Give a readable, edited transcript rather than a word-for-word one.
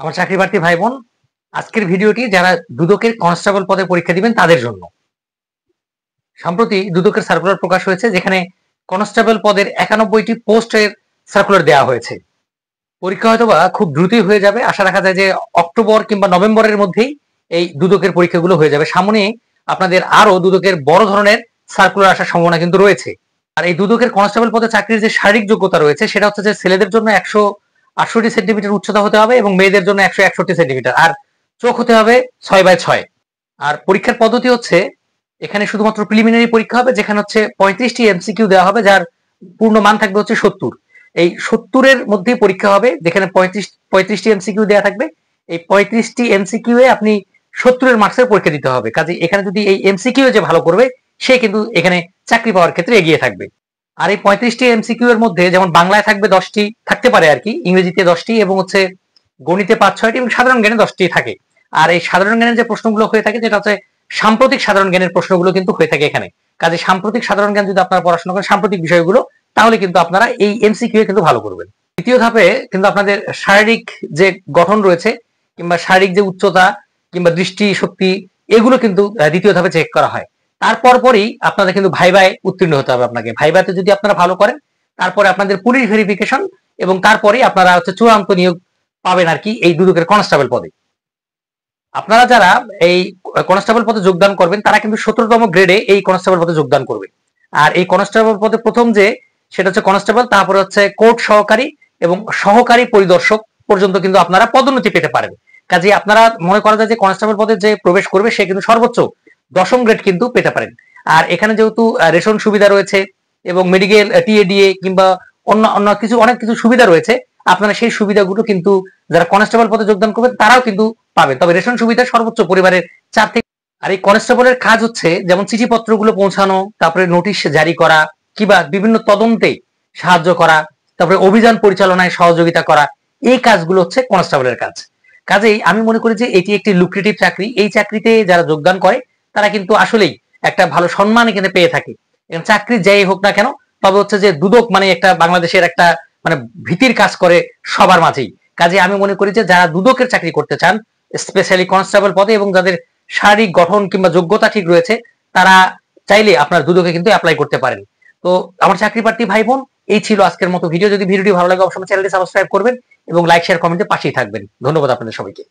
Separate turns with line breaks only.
আমার চাকরি প্রার্থী ভাই বোন, আজকের ভিডিওটি যারা দুদকের কনস্টেবল পদে পরীক্ষা দিবেন তাদের জন্য। সম্প্রতি দুদকের সার্কুলার প্রকাশ হয়েছে, যেখানে কনস্টেবল পদের 91টি পোস্টের সার্কুলার দেওয়া হয়েছে। পরীক্ষা হয়তোবা খুব দ্রুতই হয়ে যাবে। আশা রাখা যায় যে অক্টোবর কিংবা নভেম্বরের মধ্যেই এই দুদকের পরীক্ষাগুলো হয়ে যাবে। সামনে আপনাদের আরো দুদকের বড় ধরনের সার্কুলার আসার সম্ভাবনা কিন্তু রয়েছে। আর এই দুদকের কনস্টেবল পদে চাকরির যে শারীরিক যোগ্যতা রয়েছে সেটা হচ্ছে যে ছেলেদের জন্য 168 সেন্টিমিটার উচ্চতা হতে হবে এবং মেয়েদের জন্য 161 সেন্টিমিটার, আর চোখ হতে হবে 6/6। আর পরীক্ষার পদ্ধতি হচ্ছে, এখানে শুধুমাত্র প্রিলিমিনারি পরীক্ষা হবে, যেখানে হচ্ছে 35টি এমসিকিউ দেওয়া হবে, যার পূর্ণ মান থাকবে হচ্ছে 70। এই 70-এর মধ্যেই পরীক্ষা হবে, যেখানে 35টি এমসিকিউ দেওয়া থাকবে। এই 35টি এমসিকিউ এ আপনি 70-এর মার্কসের পরীক্ষা দিতে হবে। কাজে এখানে যদি এই এমসিকিউ যে ভালো করবে, সে কিন্তু এখানে চাকরি পাওয়ার ক্ষেত্রে এগিয়ে থাকবে। আর এই 35টি এমসিকিউ এর মধ্যে যেমন বাংলায় থাকবে 10টি, থাকতে পারে আর কি, ইংরেজিতে 10টি, এবং হচ্ছে গণিতে 5-6টি, এবং সাধারণ জ্ঞানে 10টি থাকে। আর এই সাধারণ জ্ঞানের যে প্রশ্নগুলো হয়ে থাকে, যেটা হচ্ছে সাম্প্রতিক সাধারণ জ্ঞানের প্রশ্নগুলো কিন্তু হয়ে থাকে এখানে। কাজে সাম্প্রতিক সাধারণ জ্ঞান যদি আপনারা পড়াশোনা করেন সাম্প্রতিক বিষয়গুলো, তাহলে কিন্তু আপনারা এই এমসিকিউ কিন্তু ভালো করবেন। দ্বিতীয় ধাপে কিন্তু আপনাদের শারীরিক যে গঠন রয়েছে, কিংবা শারীরিক যে উচ্চতা কিংবা দৃষ্টি শক্তি, এগুলো কিন্তু দ্বিতীয় ধাপে চেক করা হয়। তারপর পরই আপনাদের কিন্তু ভাইভায় উত্তীর্ণ হতে হবে। আপনাকে ভাইভাতে যদি আপনারা ভালো করেন, তারপরে আপনাদের পুলিশ ভেরিফিকেশন, এবং তারপরেই আপনারা হচ্ছে চূড়ান্ত নিয়োগ পাবেন আর কি এই দুদকের কনস্টেবল পদে। আপনারা যারা এই কনস্টেবল পদে যোগদান করবেন, তারা কিন্তু 17তম গ্রেডে এই কনস্টেবল পদে যোগদান করবে। আর এই কনস্টেবল পদে প্রথম যে সেটা হচ্ছে কনস্টেবল, তারপরে হচ্ছে কোর্ট সহকারী এবং সহকারী পরিদর্শক পর্যন্ত কিন্তু আপনারা পদোন্নতি পেতে পারেন। কাজে আপনারা মনে করা যায় যে কনস্টেবল পদে যে প্রবেশ করবে সে কিন্তু সর্বোচ্চ 10ম গ্রেড কিন্তু পেতে পারেন। আর এখানে যেহেতু রেশন সুবিধা রয়েছে এবং মেডিকেল টিএডিএ কিংবা অন্য অন্য কিছু অনেক কিছু সুবিধা রয়েছে, আপনারা সেই সুবিধাগুলো কিন্তু যারা কনস্টেবল পদে যোগদান করবেন তারাও কিন্তু পাবেন। তবে রেশন সুবিধা সর্বোচ্চ পরিবারের 4 থেকে। আর এই কনস্টেবলের কাজ হচ্ছে যেমন চিঠিপত্রগুলো পৌঁছানো, তারপরে নোটিশ জারি করা, কিংবা বিভিন্ন তদন্তে সাহায্য করা, তারপরে অভিযান পরিচালনায় সহযোগিতা করা, এই কাজগুলো হচ্ছে কনস্টেবলের কাজ। কাজেই আমি মনে করি যে এটি একটি লুক্রেটিভ চাকরি। এই চাকরিতে যারা যোগদান করে তারা কিন্তু আসলেই একটা ভালো সম্মান এখানে পেয়ে থাকে। চাকরি যাই হোক না কেন, তবে হচ্ছে যে দুদক মানে একটা বাংলাদেশের একটা মানে ভীতির কাজ করে সবার মাঝেই। কাজে আমি মনে করি যে যারা দুদকের চাকরি করতে চান, স্পেশালি কনস্টেবল পদে, এবং যাদের শারীরিক গঠন কিংবা যোগ্যতা ঠিক রয়েছে, তারা চাইলে আপনার দুদকে কিন্তু অ্যাপ্লাই করতে পারেন। তো আমার চাকরি প্রার্থী ভাই বোন, এই ছিল আজকের মতো ভিডিও। যদি ভিডিওটি ভালো লাগে অবশ্যই চ্যানেলটি সাবস্ক্রাইব করবেন এবং লাইক শেয়ার কমেন্টে পাশেই থাকবেন। ধন্যবাদ আপনাদের সবাইকে।